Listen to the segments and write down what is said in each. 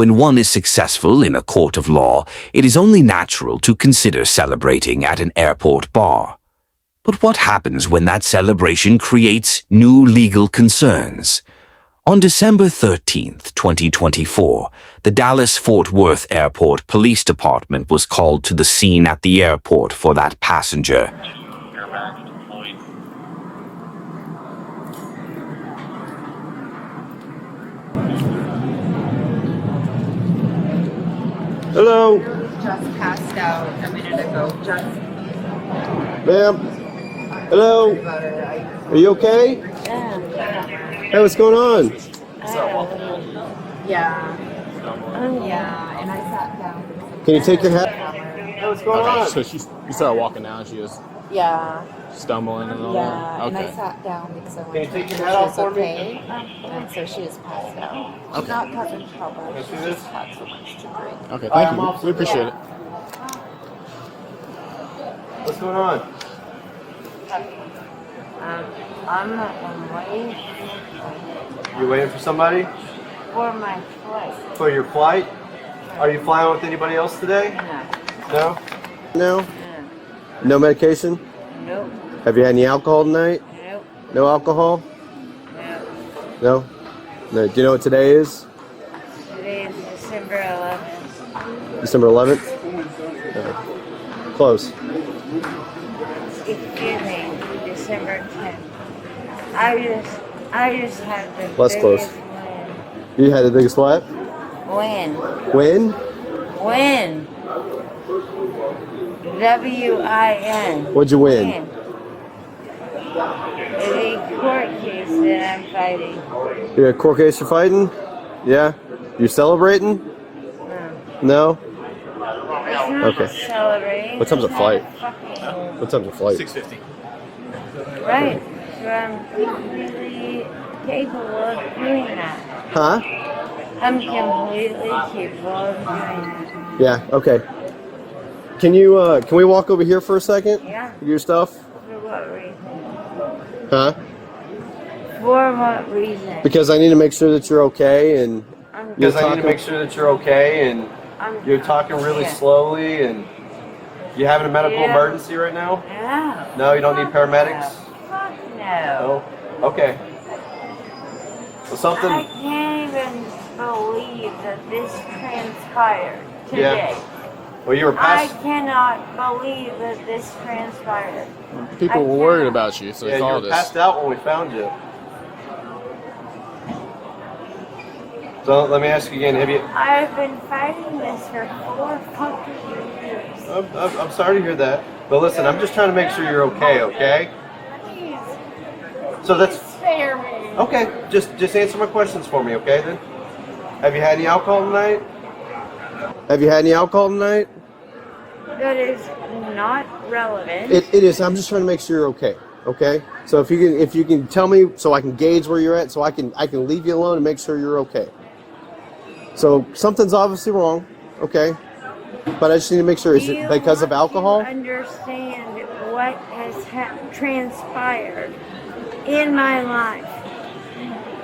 When one is successful in a court of law, it is only natural to consider celebrating at an airport bar. But what happens when that celebration creates new legal concerns? On December 13th, 2024, the Dallas-Fort Worth Airport Police Department was called to the scene at the airport for that passenger. Hello. Just passed out a minute ago. Ma'am. Hello. Are you okay? Yeah. Hey, what's going on? Yeah. Yeah. And I sat down. Can you take your hat? Hey, what's going on? So you started walking down. She was Yeah. stumbling and all Yeah. that. And I Okay. sat down because I Can wanted you to take make your sure hat she off was for me? okay. And so she is passed out. She's not causing trouble. Can I see She's this? just had so much to drink. Okay. Hi, Thank I'm you. Officer We appreciate it. What's going on? I'm waiting You waiting for somebody? for my flight. For your flight? Are you flying with anybody else today? No. No? No? No medication? Nope. Have you had any alcohol tonight? Nope. No alcohol? No. No? No. Do you know what today is? Today is December 11th. December 11th? No. Close. Excuse me, December 10th. I just had the Less close. biggest You had the biggest what? win. Win? Win. W-I-N. What'd you win? The court case that I'm fighting. You got a court case you're fighting? Yeah? You celebrating? No? It's not Okay. celebrating. What time's the It's flight? not fucking- What time's the flight? 6:50. Right. So I'm completely capable of doing that. Huh? I'm completely capable of doing that. Yeah, okay. Can we walk over here for a second? Yeah. Your stuff? For what reason? Huh? For what reason? Because I need to make sure that you're okay and Because I need to make sure that you're okay and you're talking really slowly and you having a medical emergency right now? No. No, you don't need paramedics? Fuck no. No? Okay. Well, something... I can't even believe that this transpired today. Well, you were I passed... cannot believe that this transpired. People were worried about you, so Yeah, they you called were us. passed out when we found you. So let me ask you again, have you... I've been fighting this for 4 fucking years. I'm sorry to hear that. But listen, I'm just trying to make sure you're okay, okay? Please, So that's... spare me. Okay, just answer my questions for me, okay then? Have you had any alcohol tonight? Have you had any alcohol tonight? That is not relevant. It is. I'm just trying to make sure you're okay. Okay? So if you can tell me so I can gauge where you're at so I can leave you alone and make sure you're okay. So something's obviously wrong, okay? But I just need to make sure, is it because of alcohol? Do you understand what has transpired in my life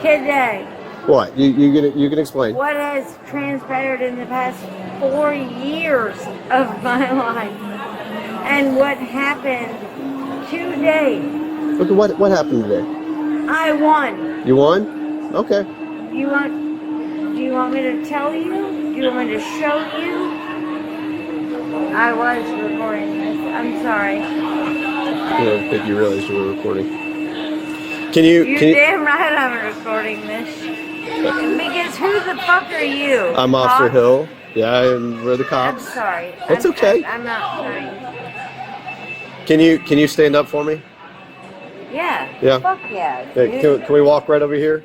today? What? You can explain. What has transpired in the past 4 years of my life? And what happened today? Okay, what happened today? I won. You won? Okay. Do you want me to tell you? Do you want me to show you? I was recording this. I'm sorry. I don't think you realized you were recording. Can you Damn right I'm recording this. Because who the fuck are you? I'm Officer Cop? Hill. Yeah, and we're the I'm cops. sorry. It's okay. I'm not sorry. Can you stand up for me? Yeah. Yeah. Fuck yeah. Yeah, dude. can we walk right over here?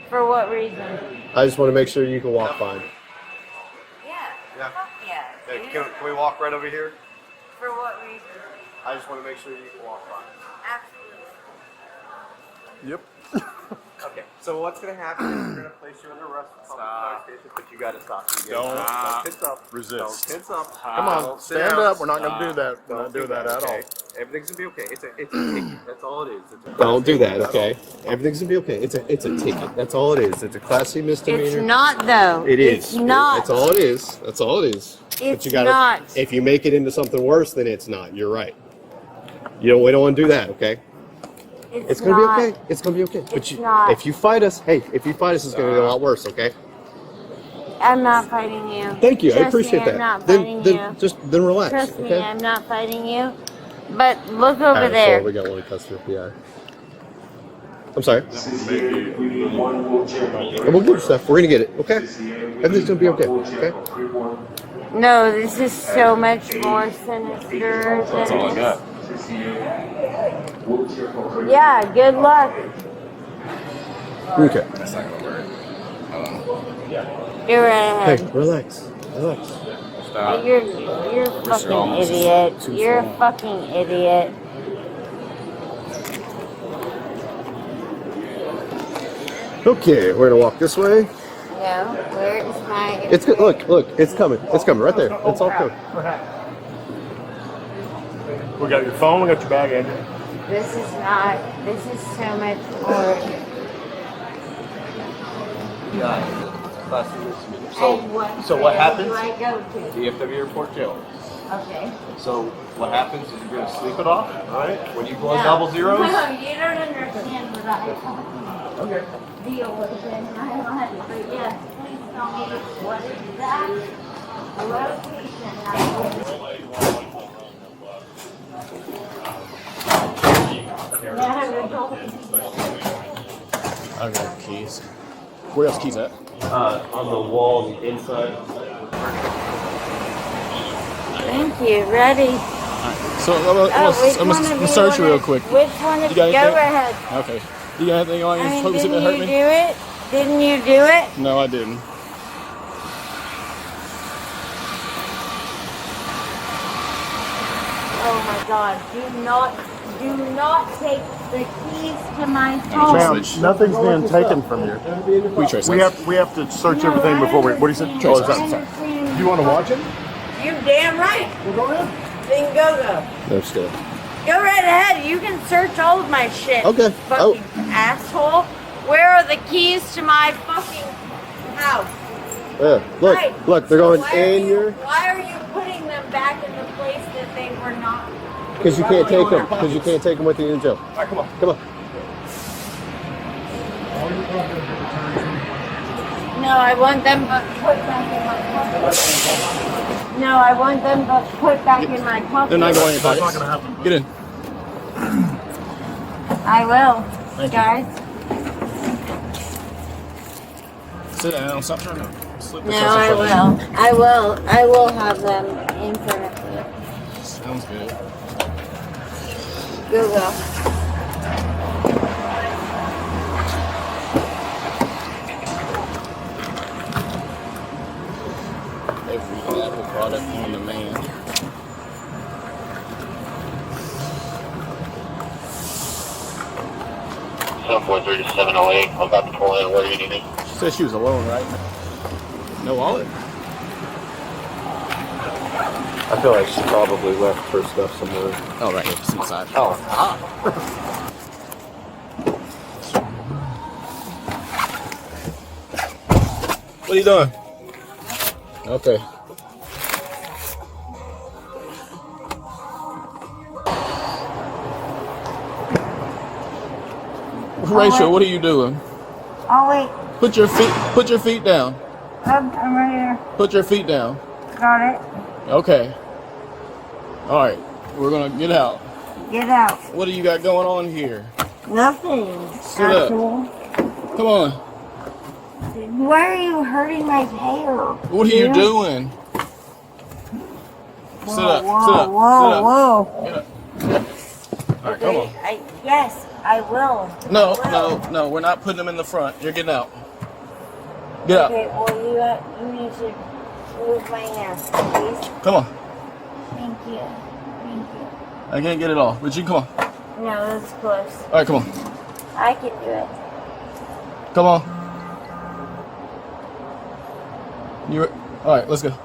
For what reason? I just want to make sure you can walk fine. Yeah. Yeah. Fuck yeah. Hey, dude. can we walk right over here? For what reason? I just want to make sure you can walk fine. Absolutely. Yep. Okay, so what's gonna happen is we're gonna place you under arrest for public station, but you gotta stop. Don't tense up. resist. Don't tense up. Come on, Don't sit stand down. up. We're not gonna do that. We're Don't not doing that at okay? all. Everything's gonna be okay. It's a ticket. That's all it is. Don't do that, okay? Everything's gonna be okay. It's a ticket. That's all it is. It's a Class C misdemeanor. It's not though. It is. It's not. That's all it is. That's all it is. It's you gotta, not. If you make it into something worse, then it's not. You're right. We don't want to do that, okay? It's gonna be okay. It's gonna be okay. It's not. If you fight us, it's gonna be a lot worse, okay? I'm not fighting you. Thank you. I Trust appreciate me, that. I'm not fighting you. Then relax. Trust me, okay? I'm not fighting you. But look over Alright, there. So we got one customer. Yeah. I'm sorry. We'll get your stuff. We're gonna get it. Okay. Everything's gonna be okay. Okay. No, this is so much more sinister than That's all I got. Yeah, good luck. Okay. That's not gonna work. You're right Hey, ahead. relax. Stop. You're a fucking almost idiot. too You're a full. fucking idiot. Okay, we're gonna walk this way. No, where is my... It's good. Look, it's coming. It's coming right there. It's all coming. We got your phone. We got your bag, Andrew. This is so much more. So what happens? Do I go to? DFW Airport Jail. Okay. So what happens is you're gonna sleep it off, all right? When you blow No. double zeros. No, you don't understand what I deal with in my life. But yes, please tell me what exact location I I got keys. Where else keys at? On the wall inside. Thank you. Ready? So I'm Which one of gonna you search wanna- real quick. Which one of You got you? Go anything? ahead. Okay. You got anything on I you? mean, Focusing didn't that hurt you me? do it? Didn't you do it? No, I didn't. Oh my God! Do not take the keys to my phone. Ma'am, Nothing's being taken from you. We trace We have to search everything before we. What do you say? Trace Oh, is that, Understand. you want to watch it? You damn right. Well, go ahead. Then go. No, still. Go right ahead. You can search all of my shit. Okay. Fucking asshole. Where are the keys to my fucking house? Yeah. Right. Look, they're So going why are in you- your. Why are you putting them back in the place that they were not? Because you can't take them. Because you can't take them with you in jail. All right, come on. Come on. No, I want them put back in my pocket. No, I want them put back in my pocket. They're not going in your That's pockets. not going to happen. Get in. I will, Thank you. guys. Sit down. Stop trying to slip this No, off I in front of will. I will have them in front of you. you. Sounds good. Go. Every Apple product on the man. Seven 708. I'm about to pull in. Where do you need me? She said she was alone, right? No wallet? I feel like she probably left her stuff somewhere. Oh, right here. It's inside. Oh. What are you doing? Okay. Rachel, what are you doing? Oh wait, Put your feet down. I'm right here. Put your feet down. Got it. Okay. All right. We're gonna get out. Get out. What do you got going on here? Nothing. Sit up. Asshole. Come on. Why are you hurting my hair? What are you dude? doing? Sit up. Whoa, Sit up. whoa, Sit up. whoa. Get up. All right, come on. Yes, I will. No. We're not putting them in the front. You're getting out. Get up. Okay, well, you need to move my hands, please. Come on. Thank you. Thank you. I can't get it all, but you come on. No, that's close. All right, come on. I can do it. Come on. All right, let's go. Do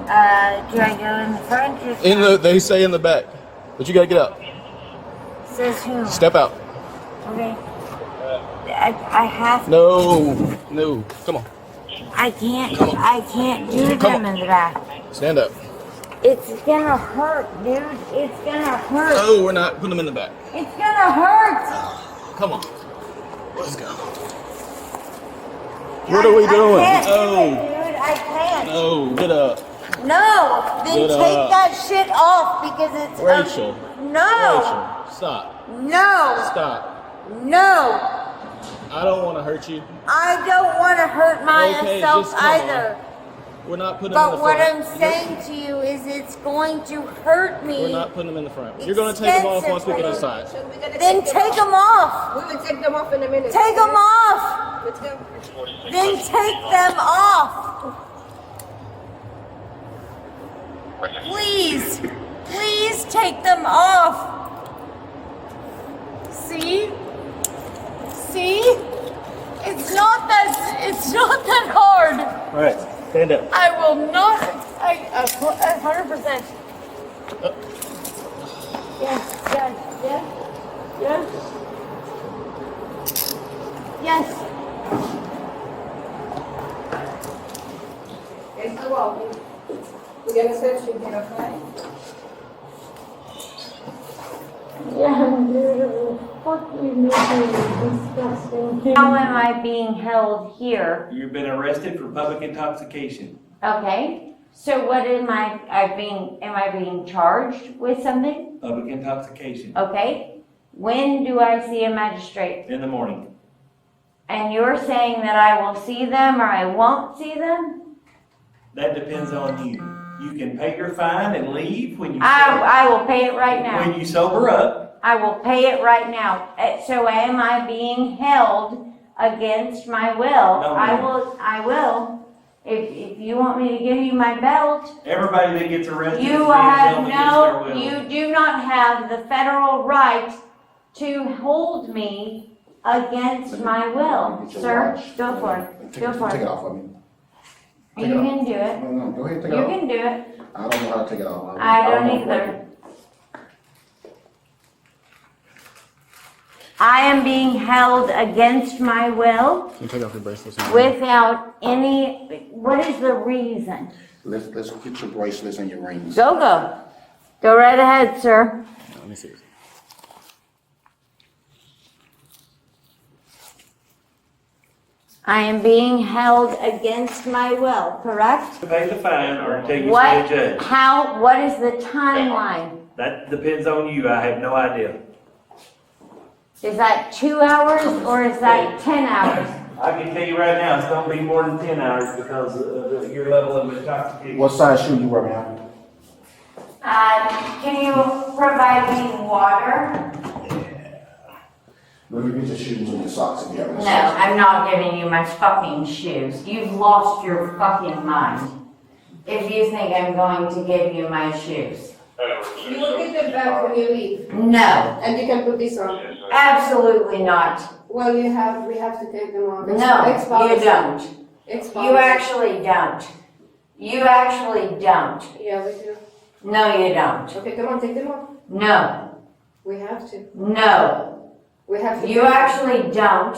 I go in the front or They say in the back, but you gotta get out. says who? Step out. Okay. I have to. No. Come on. I can't do Come them on. in the back. Stand up. It's gonna hurt, dude. It's gonna hurt. No, we're not. Put them in the back. It's gonna hurt. Come on. Let's go. What are we doing? I can't do it, Oh, dude. I can't. no. Get up. No. Then Get take up. that shit off because it's Rachel. no. Rachel, stop. No. Stop. No. I don't want to hurt you. I don't want to hurt myself just come on. either. We're not putting them in But the what front. I'm saying to you is it's going to hurt me. We're not putting them in the front. You're going to take them off once we get inside. Then take them off. We will take them off in a minute. Take them off. Let's go. Then take them off. Please. Please take them off. See? It's not that hard. All right, stand up. I will not. 100%. Yes. It's the wall. We're gonna search you again, okay? Yeah, dude. Fuck you, disgusting. How am I being held here? You've been arrested for public intoxication. Okay. So what am I being charged with something? Public intoxication. Okay. When do I see a magistrate? In the morning. And you're saying that I will see them or I won't see them? That depends on you. You can pay your fine and leave when you I will pay it right now. when you sober up. I will pay it right now. So am I being held against my will? No, ma'am. I will. If you want me to give you my belt, Everybody that gets arrested you is being held against their will. you do not have the federal right to hold me against my will. Sir, go for it. Go for Take it it. off of me. You can do it. No, go ahead, take it You off. can do it. I don't know how to take it off. I don't know. either. I am being held against my will Can you take off your bracelets? without any, what is the reason? Let's get your bracelets and your rings. Go. Go right ahead, sir. Let me see. I am being held against my will, correct? Pay the fine or until you see What, a judge. what is the timeline? That depends on you. I have no idea. Is that 2 hours or is that 10 hours? I can tell you right now, it's gonna be more than 10 hours because of your level of intoxication. What size shoe you wear, ma'am? Can you provide me water? Let me get your shoes and your socks if you have any No, socks. I'm not giving you my fucking shoes. You've lost your fucking mind. If you think I'm going to give you my shoes. You will get them back when you leave. No, And you can put this on. absolutely not. Well, we have to take them off. No, you don't. You actually don't. You actually don't. Yeah, we do. No, you don't. Okay, come on, take them off. No, We have to. no. We have to. You actually don't.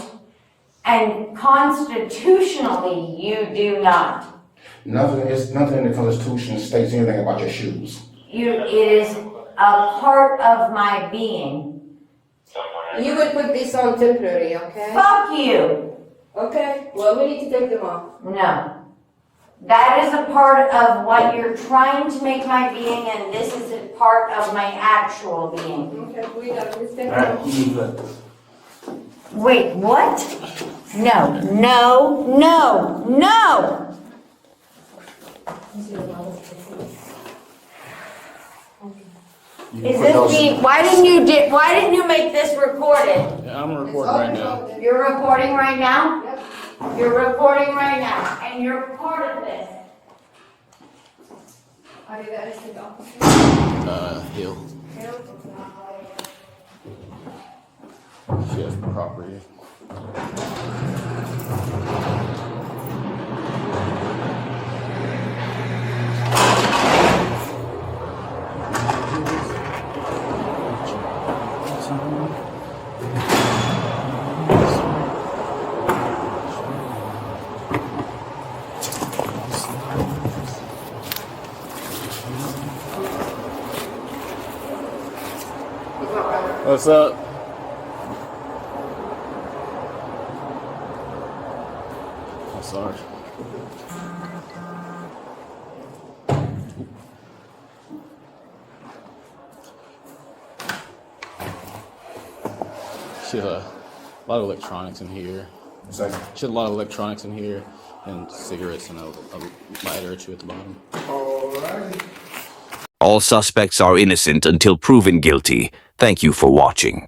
And constitutionally, you do not. Nothing in the Constitution states anything about your shoes. It is a part of my being. You will put this on temporary, okay? Fuck you. Okay, well, we need to take them off. No. That is a part of what you're trying to make my being, and this is a part of my actual being. Okay, we done. Let's take All them right, off. you move up. Wait, what? No. Is this being, why didn't you make this recorded? Yeah, I'm recording right now. You're recording right now? Yep. You're recording right now, and you're part of this. Are you guys the officer? Hill. Yeah. Yes, property. What's up? Oh, sorry. She had a lot of electronics in here. So, She had a lot of electronics in here and cigarettes and a lighter or two at the bottom. All suspects are innocent until proven guilty. Thank you for watching.